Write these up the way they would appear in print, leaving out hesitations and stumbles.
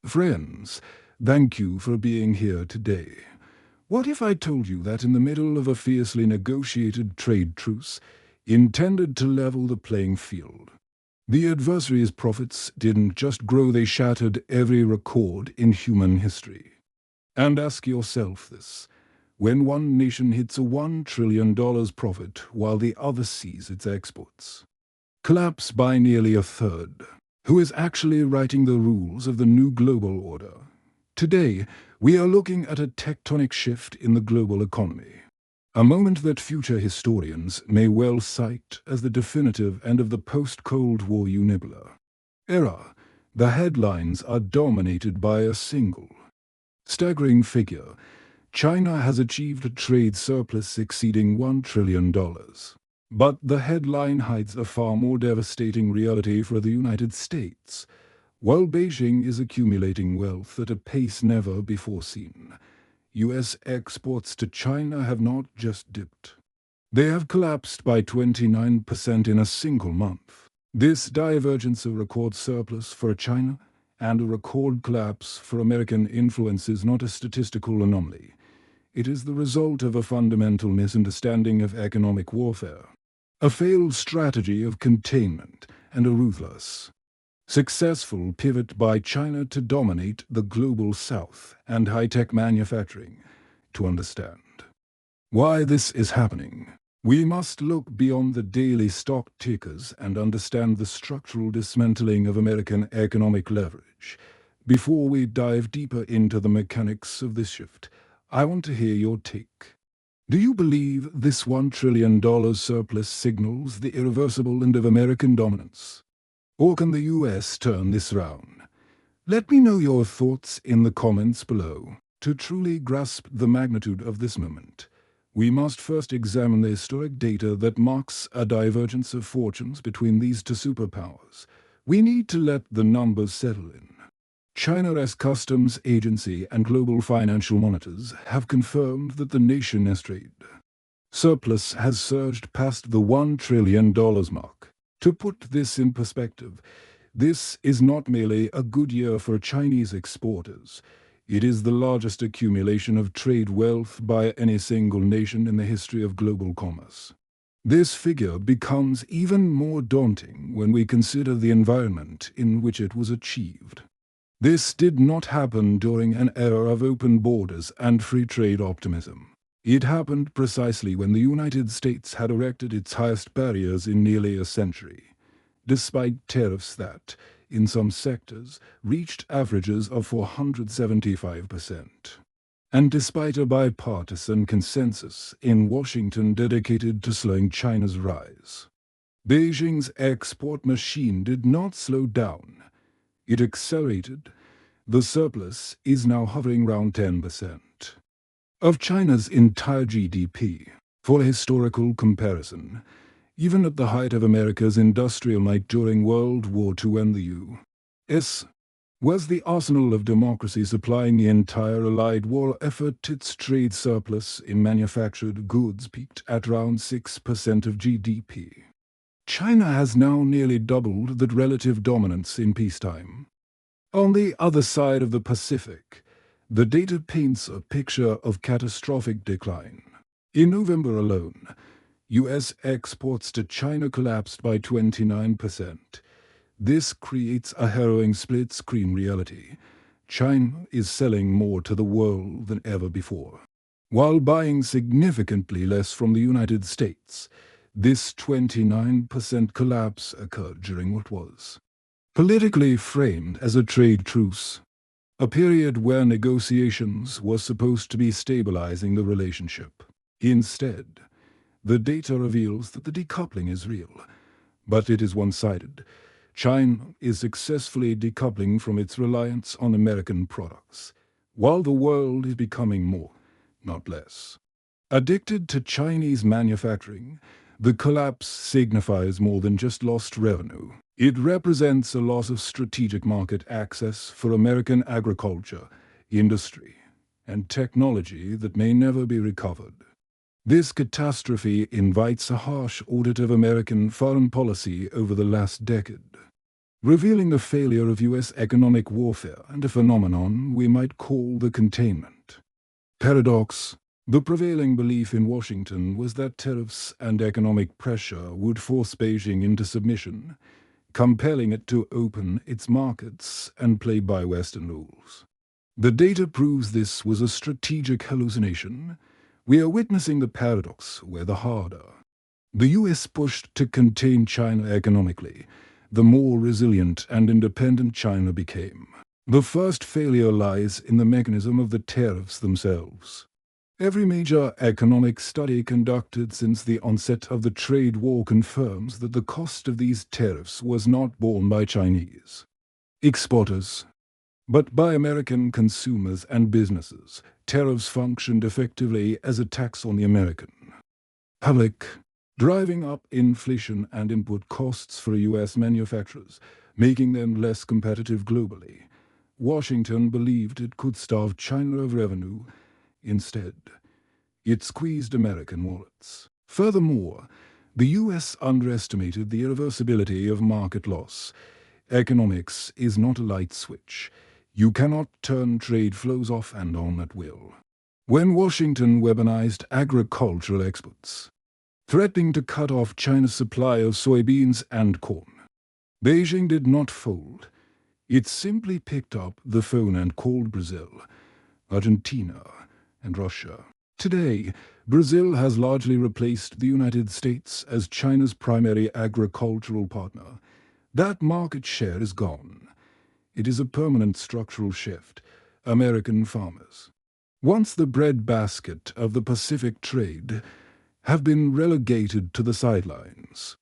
Friends, thank you for being here today. What if I told you that in the middle of a fiercely negotiated trade truce, intended to level the playing field, the adversary's profits didn't just grow, they shattered every record in human history? And ask yourself this: when one nation hits a $1 trillion profit while the other sees its exports collapse by nearly a third, who is actually writing the rules of the new global order? Today, we are looking at a tectonic shift in the global economy, a moment that future historians may well cite as the definitive end of the post-Cold War unipolar era. The headlines are dominated by a single, staggering figure: China has achieved a trade surplus exceeding $1 trillion. But the headline hides a far more devastating reality for the United States. While Beijing is accumulating wealth at a pace never before seen, U.S. exports to China have not just dipped. They have collapsed by 29% in a single month. This divergence, a record surplus for China and a record collapse for American influence, is not a statistical anomaly. It is the result of a fundamental misunderstanding of economic warfare, a failed strategy of containment, and a ruthless, successful pivot by China to dominate the global south and high-tech manufacturing. To understand why this is happening, we must look beyond the daily stock tickers and understand the structural dismantling of American economic leverage. Before we dive deeper into the mechanics of this shift, I want to hear your take. Do you believe this $1 trillion surplus signals the irreversible end of American dominance? Or can the US turn this round? Let me know your thoughts in the comments below. To truly grasp the magnitude of this moment, we must first examine the historic data that marks a divergence of fortunes between these two superpowers. We need to let the numbers settle in. China's customs agency and global financial monitors have confirmed that the nation's trade surplus has surged past the $1 trillion mark. To put this in perspective, this is not merely a good year for Chinese exporters. It is the largest accumulation of trade wealth by any single nation in the history of global commerce. This figure becomes even more daunting when we consider the environment in which it was achieved. This did not happen during an era of open borders and free trade optimism. It happened precisely when the United States had erected its highest barriers in nearly a century, despite tariffs that, in some sectors, reached averages of 475%. And despite a bipartisan consensus in Washington dedicated to slowing China's rise, Beijing's export machine did not slow down. It accelerated. The surplus is now hovering around 10% of China's entire GDP. For historical comparison, even at the height of America's industrial might during World War II, when the U.S. was the arsenal of democracy supplying the entire Allied war effort, its trade surplus in manufactured goods peaked at around 6% of GDP. China has now nearly doubled that relative dominance in peacetime. On the other side of the Pacific, the data paints a picture of catastrophic decline. In November alone, U.S. exports to China collapsed by 29%. This creates a harrowing split-screen reality. China is selling more to the world than ever before, while buying significantly less from the United States. This 29% collapse occurred during what was politically framed as a trade truce, a period where negotiations were supposed to be stabilizing the relationship. Instead, the data reveals that the decoupling is real, but it is one-sided. China is successfully decoupling from its reliance on American products, while the world is becoming more, not less, addicted to Chinese manufacturing. The collapse signifies more than just lost revenue. It represents a loss of strategic market access for American agriculture, industry, and technology that may never be recovered. This catastrophe invites a harsh audit of American foreign policy over the last decade. revealing the failure of U.S. economic warfare and a phenomenon we might call the containment paradox. The prevailing belief in Washington was that tariffs and economic pressure would force Beijing into submission, compelling it to open its markets and play by Western rules. The data proves this was a strategic hallucination. We are witnessing the paradox where the harder the U.S. pushed to contain China economically, the more resilient and independent China became. The first failure lies in the mechanism of the tariffs themselves. Every major economic study conducted since the onset of the trade war confirms that the cost of these tariffs was not borne by Chinese exporters, but by American consumers and businesses. Tariffs functioned effectively as a tax on the American public, driving up inflation and input costs for U.S. manufacturers, making them less competitive globally. Washington believed it could starve China of revenue. Instead, it squeezed American wallets. Furthermore, the U.S. underestimated the irreversibility of market loss. Economics is not a light switch. You cannot turn trade flows off and on at will. When Washington weaponized agricultural exports, threatening to cut off China's supply of soybeans and corn, Beijing did not fold. It simply picked up the phone and called Brazil, Argentina, and Russia. Today, Brazil has largely replaced the United States as China's primary agricultural partner. That market share is gone. It is a permanent structural shift. American farmers, once the breadbasket of the Pacific trade, have been relegated to the sidelines,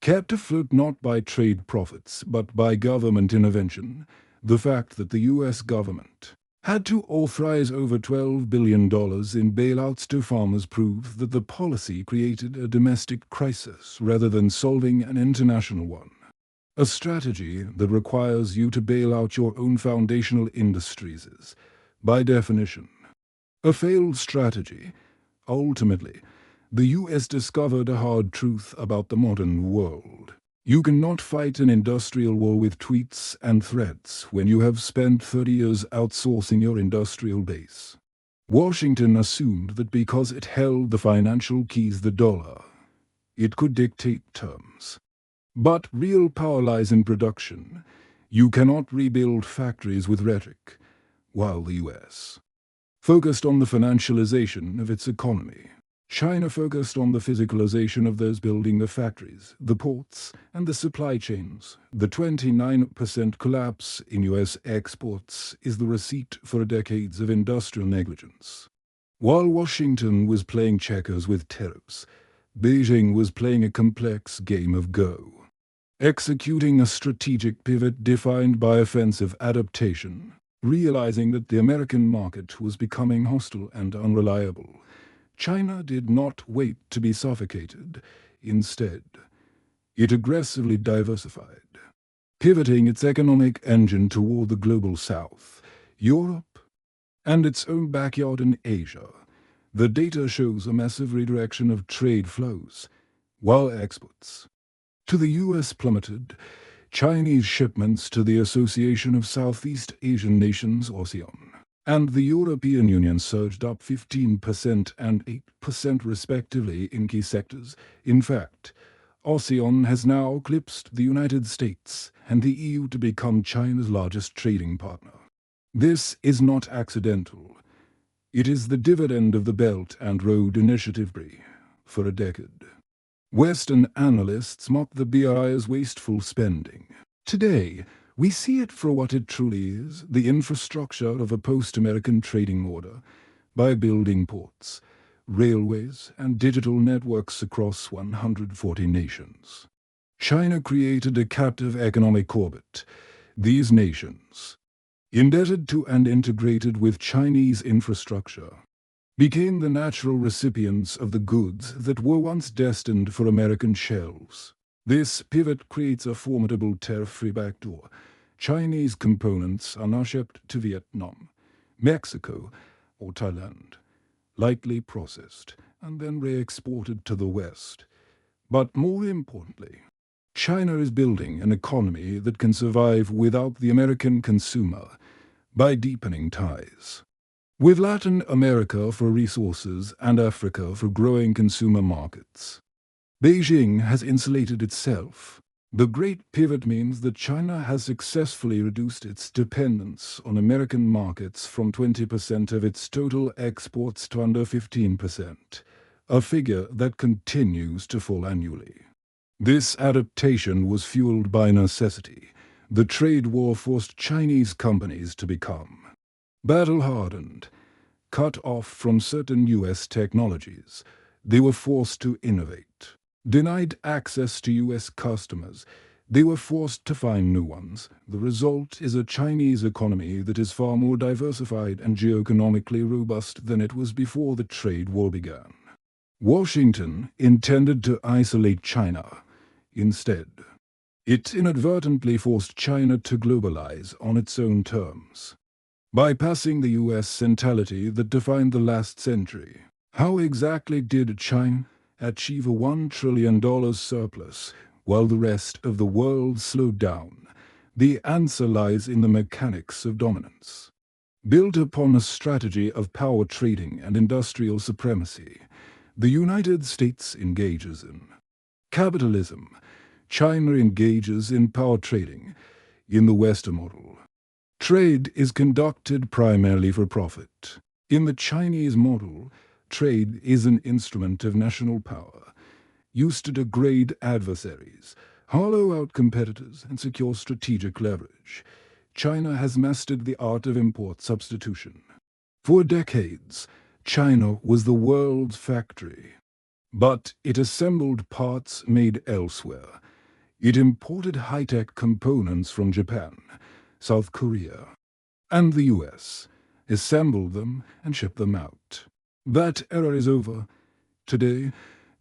kept afloat not by trade profits but by government intervention. The fact that the U.S. government had to authorize over $12 billion in bailouts to farmers proves that the policy created a domestic crisis rather than solving an international one. A strategy that requires you to bail out your own foundational industries is, by definition, a failed strategy. Ultimately, the U.S. discovered a hard truth about the modern world. You cannot fight an industrial war with tweets and threats when you have spent 30 years outsourcing your industrial base. Washington assumed that because it held the financial keys, the dollar, it could dictate terms. But real power lies in production. You cannot rebuild factories with rhetoric, while the U.S. focused on the financialization of its economy. China focused on the physicalization of those building the factories, the ports, and the supply chains. The 29% collapse in U.S. exports is the receipt for decades of industrial negligence. While Washington was playing checkers with tariffs, Beijing was playing a complex game of Go, executing a strategic pivot defined by offensive adaptation. Realizing that the American market was becoming hostile and unreliable, China did not wait to be suffocated. Instead, it aggressively diversified, pivoting its economic engine toward the global south, Europe, and its own backyard in Asia. The data shows a massive redirection of trade flows. While exports to the U.S. plummeted, Chinese shipments to the Association of Southeast Asian Nations (ASEAN) and the European Union surged up 15% and 8% respectively in key sectors. In fact, ASEAN has now eclipsed the United States and the EU to become China's largest trading partner. This is not accidental. It is the dividend of the Belt and Road Initiative. For a decade, Western analysts mocked the BRI as wasteful spending. Today, we see it for what it truly is, the infrastructure of a post-American trading order, by building ports, railways, and digital networks across 140 nations. China created a captive economic orbit. These nations, indebted to and integrated with Chinese infrastructure, became the natural recipients of the goods that were once destined for American shelves. This pivot creates a formidable tariff-free backdoor. Chinese components are now shipped to Vietnam, Mexico, or Thailand, lightly processed, and then re-exported to the West. But more importantly, China is building an economy that can survive without the American consumer by deepening ties. With Latin America for resources and Africa for growing consumer markets, Beijing has insulated itself. The Great Pivot means that China has successfully reduced its dependence on American markets from 20% of its total exports to under 15%, a figure that continues to fall annually. This adaptation was fueled by necessity. The trade war forced Chinese companies to become battle-hardened, cut off from certain U.S. technologies. They were forced to innovate. Denied access to U.S. customers, they were forced to find new ones. The result is a Chinese economy that is far more diversified and geoeconomically robust than it was before the trade war began. Washington intended to isolate China. Instead, it inadvertently forced China to globalize on its own terms, bypassing the U.S. centrality that defined the last century. How exactly did China achieve a $1 trillion surplus while the rest of the world slowed down? The answer lies in the mechanics of dominance. Built upon a strategy of power trading and industrial supremacy, the United States engages in capitalism. China engages in power trading. In the Western model, trade is conducted primarily for profit. In the Chinese model, trade is an instrument of national power, used to degrade adversaries, hollow out competitors, and secure strategic leverage. China has mastered the art of import substitution. For decades, China was the world's factory, but it assembled parts made elsewhere. It imported high-tech components from Japan, South Korea, and the US, assembled them and shipped them out. That era is over. Today,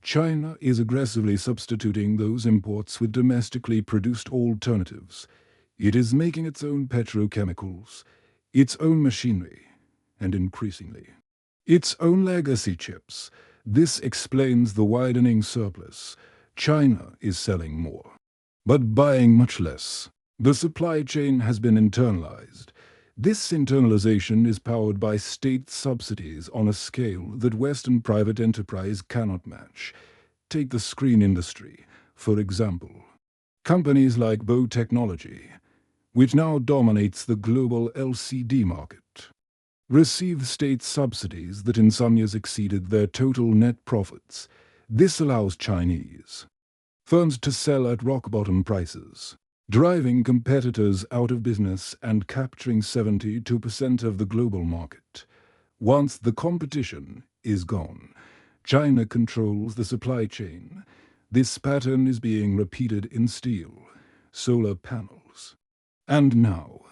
China is aggressively substituting those imports with domestically produced alternatives. It is making its own petrochemicals, its own machinery, and increasingly, its own legacy chips. This explains the widening surplus. China is selling more, but buying much less. The supply chain has been internalized. This internalization is powered by state subsidies on a scale that Western private enterprise cannot match. Take the screen industry, for example. Companies like Bow Technology, which now dominates the global LCD market, receive state subsidies that in some years exceeded their total net profits. This allows Chinese firms to sell at rock-bottom prices, driving competitors out of business and capturing 72% of the global market. Once the competition is gone, China controls the supply chain. This pattern is being repeated in steel, solar panels, and now,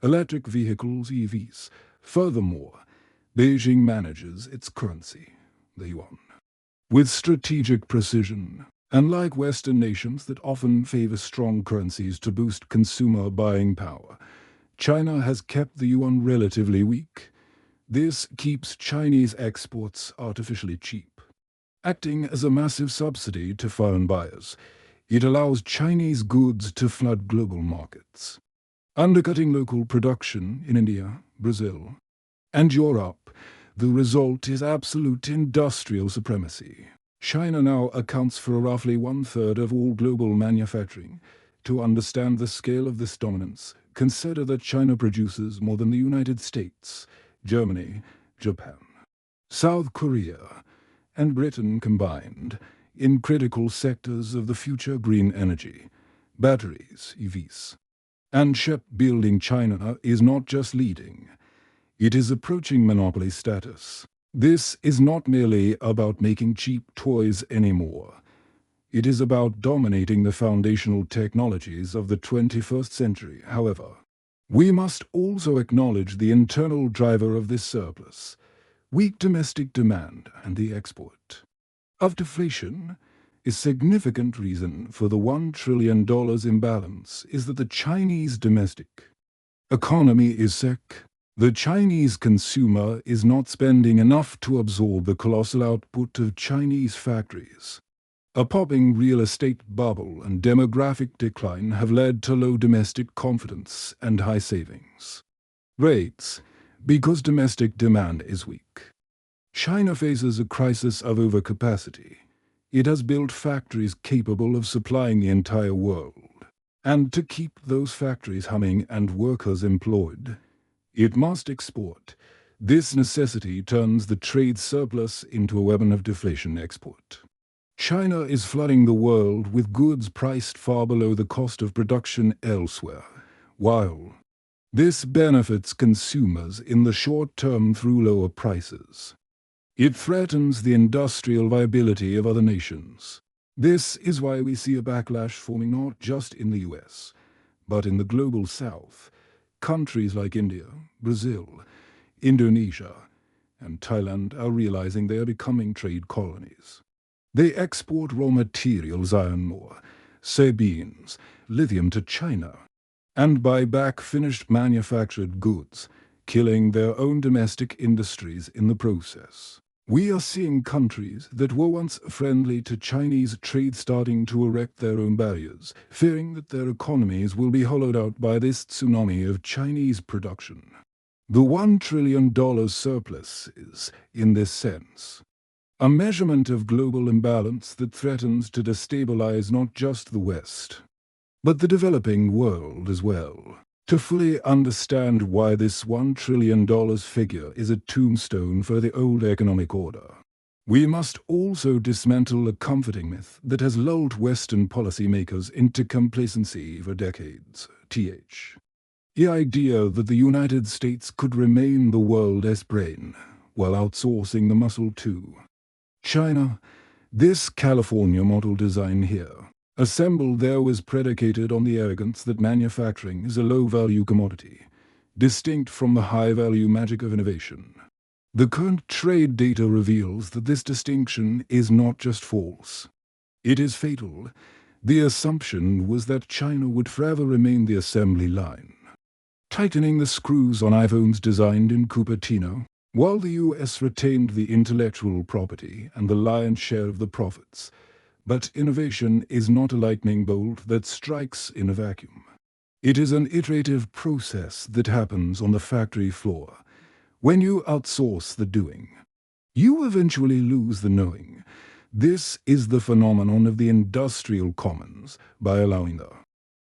electric vehicles, EVs. Furthermore, Beijing manages its currency, the yuan, with strategic precision. Unlike Western nations that often favor strong currencies to boost consumer buying power, China has kept the yuan relatively weak. This keeps Chinese exports artificially cheap. Acting as a massive subsidy to foreign buyers, it allows Chinese goods to flood global markets, undercutting local production in India, Brazil, and Europe. The result is absolute industrial supremacy. China now accounts for roughly 1/3 of all global manufacturing. To understand the scale of this dominance, consider that China produces more than the United States, Germany, Japan, South Korea, and Britain combined in critical sectors of the future green energy, batteries, EVs. And shipbuilding. China is not just leading, it is approaching monopoly status. This is not merely about making cheap toys anymore. It is about dominating the foundational technologies of the 21st century. However, we must also acknowledge the internal driver of this surplus: weak domestic demand and the export of deflation. A significant reason for the $1 trillion imbalance is that the Chinese domestic economy is sick. The Chinese consumer is not spending enough to absorb the colossal output of Chinese factories. A popping real estate bubble and demographic decline have led to low domestic confidence and high savings rates because domestic demand is weak. China faces a crisis of overcapacity. It has built factories capable of supplying the entire world. And to keep those factories humming and workers employed, it must export. This necessity turns the trade surplus into a weapon of deflation export. China is flooding the world with goods priced far below the cost of production elsewhere, while this benefits consumers in the short term through lower prices. It threatens the industrial viability of other nations. This is why we see a backlash forming not just in the US, but in the global South. Countries like India, Brazil, Indonesia, and Thailand are realizing they are becoming trade colonies. They export raw materials, iron ore, soybeans, lithium to China, and buy back finished manufactured goods, killing their own domestic industries in the process. We are seeing countries that were once friendly to Chinese trade starting to erect their own barriers, fearing that their economies will be hollowed out by this tsunami of Chinese production. The $1 trillion surplus is, in this sense, a measurement of global imbalance that threatens to destabilize not just the West, but the developing world as well. To fully understand why this $1 trillion figure is a tombstone for the old economic order, we must also dismantle a comforting myth that has lulled Western policymakers into complacency for decades. The idea that the United States could remain the world's brain while outsourcing the muscle to China. This California model design here, assembled there, was predicated on the arrogance that manufacturing is a low-value commodity, distinct from the high-value magic of innovation. The current trade data reveals that this distinction is not just false. It is fatal. The assumption was that China would forever remain the assembly line, tightening the screws on iPhones designed in Cupertino, while the US retained the intellectual property and the lion's share of the profits. But innovation is not a lightning bolt that strikes in a vacuum. It is an iterative process that happens on the factory floor. When you outsource the doing, you eventually lose the knowing. This is the phenomenon of the industrial commons. By allowing the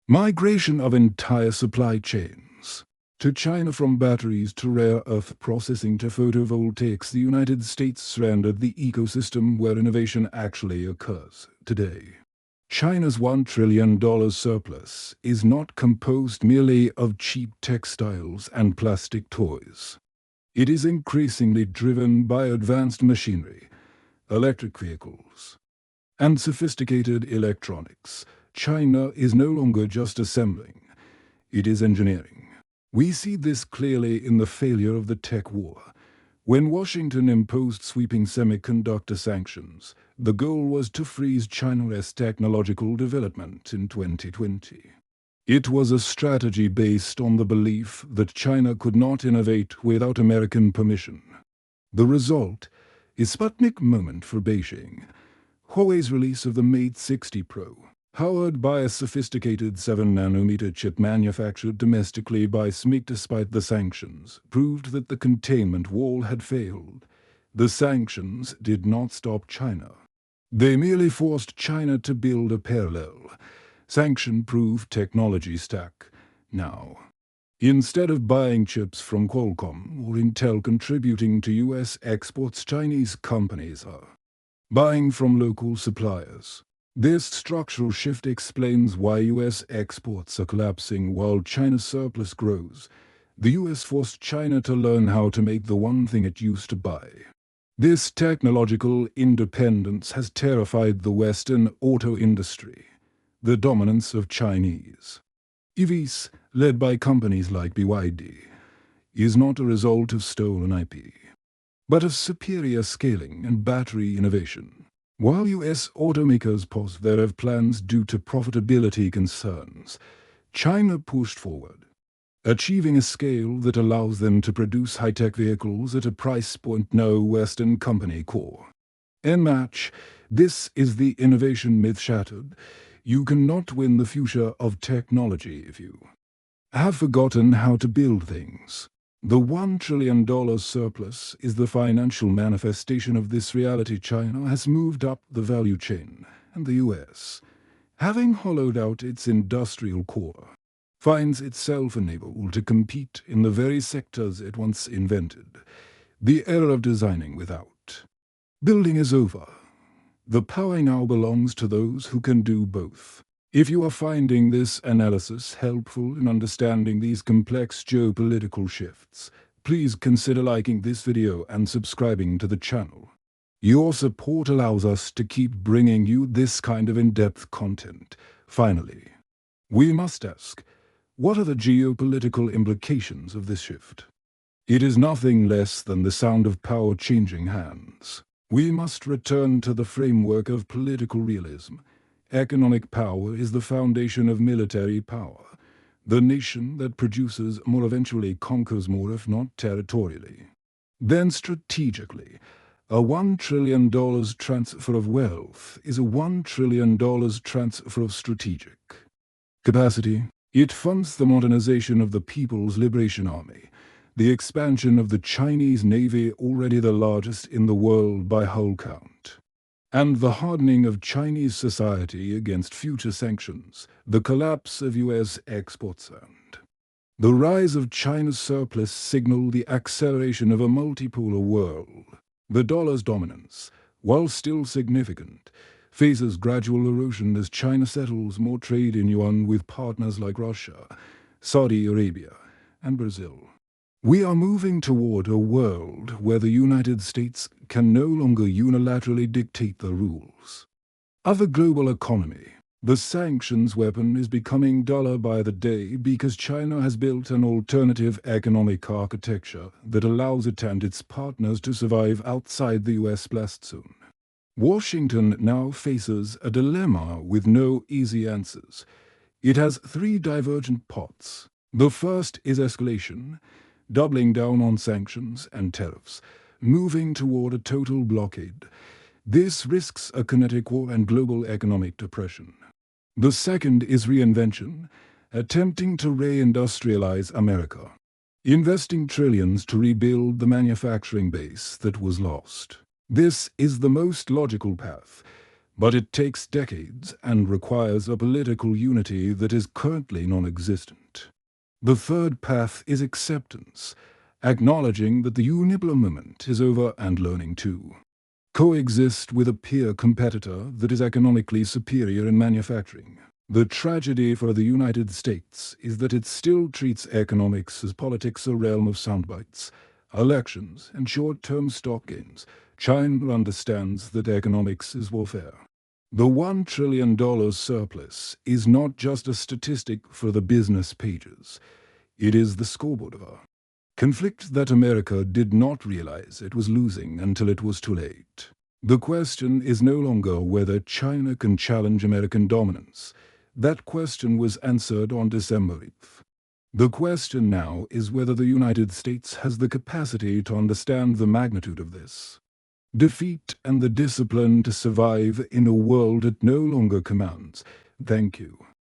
migration of entire supply chains to China, from batteries to rare earth processing to photovoltaics, the United States surrendered the ecosystem where innovation actually occurs today. China's $1 trillion surplus is not composed merely of cheap textiles and plastic toys. It is increasingly driven by advanced machinery, electric vehicles, and sophisticated electronics. China is no longer just assembling, it is engineering. We see this clearly in the failure of the tech war. When Washington imposed sweeping semiconductor sanctions, the goal was to freeze China's technological development in 2020. It was a strategy based on the belief that China could not innovate without American permission. The result is Sputnik moment for Beijing. Huawei's release of the Mate 60 Pro, powered by a sophisticated 7-nanometer chip manufactured domestically by SMIC despite the sanctions, proved that the containment wall had failed. The sanctions did not stop China. They merely forced China to build a parallel, sanction-proof technology stack. Now, instead of buying chips from Qualcomm or Intel contributing to US exports, Chinese companies are buying from local suppliers. This structural shift explains why US exports are collapsing while China's surplus grows. The US forced China to learn how to make the one thing it used to buy. This technological independence has terrified the Western auto industry. The dominance of Chinese EVs, led by companies like BYD, is not a result of stolen IP, but of superior scaling and battery innovation. While US automakers paused their plans due to profitability concerns, China pushed forward, achieving a scale that allows them to produce high-tech vehicles at a price point no Western company could match. This is the innovation myth shattered. You cannot win the future of technology if you have forgotten how to build things. The $1 trillion surplus is the financial manifestation of this reality. China has moved up the value chain, and the US, having hollowed out its industrial core, finds itself unable to compete in the very sectors it once invented. The era of designing without building is over. The power now belongs to those who can do both. If you are finding this analysis helpful in understanding these complex geopolitical shifts, please consider liking this video and subscribing to the channel. Your support allows us to keep bringing you this kind of in-depth content. Finally, we must ask, what are the geopolitical implications of this shift? It is nothing less than the sound of power changing hands. We must return to the framework of political realism. Economic power is the foundation of military power. The nation that produces more eventually conquers more, if not territorially. Then strategically, a $1 trillion transfer of wealth is a $1 trillion transfer of strategic capacity. It funds the modernization of the People's Liberation Army, the expansion of the Chinese Navy, already the largest in the world by hull count, and the hardening of Chinese society against future sanctions, the collapse of US exports and the rise of China's surplus signal the acceleration of a multipolar world. The dollar's dominance, while still significant, faces gradual erosion as China settles more trade in yuan with partners like Russia, Saudi Arabia, and Brazil. We are moving toward a world where the United States can no longer unilaterally dictate the rules of a global economy. The sanctions weapon is becoming duller by the day because China has built an alternative economic architecture that allows it and its partners to survive outside the US blast zone. Washington now faces a dilemma with no easy answers. It has three divergent paths. The first is escalation, doubling down on sanctions and tariffs, moving toward a total blockade. This risks a kinetic war and global economic depression. The second is reinvention, attempting to reindustrialize America, investing trillions to rebuild the manufacturing base that was lost. This is the most logical path, but it takes decades and requires a political unity that is currently non-existent. The third path is acceptance, acknowledging that the unipolar moment is over and learning to coexist with a peer competitor that is economically superior in manufacturing. The tragedy for the United States is that it still treats economics as politics, a realm of soundbites, elections, and short-term stock gains. China understands that economics is warfare. The $1 trillion surplus is not just a statistic for the business pages. It is the scoreboard of a conflict that America did not realize it was losing until it was too late. The question is no longer whether China can challenge American dominance. That question was answered on December 8th. The question now is whether the United States has the capacity to understand the magnitude of this defeat and the discipline to survive in a world it no longer commands. Thank you.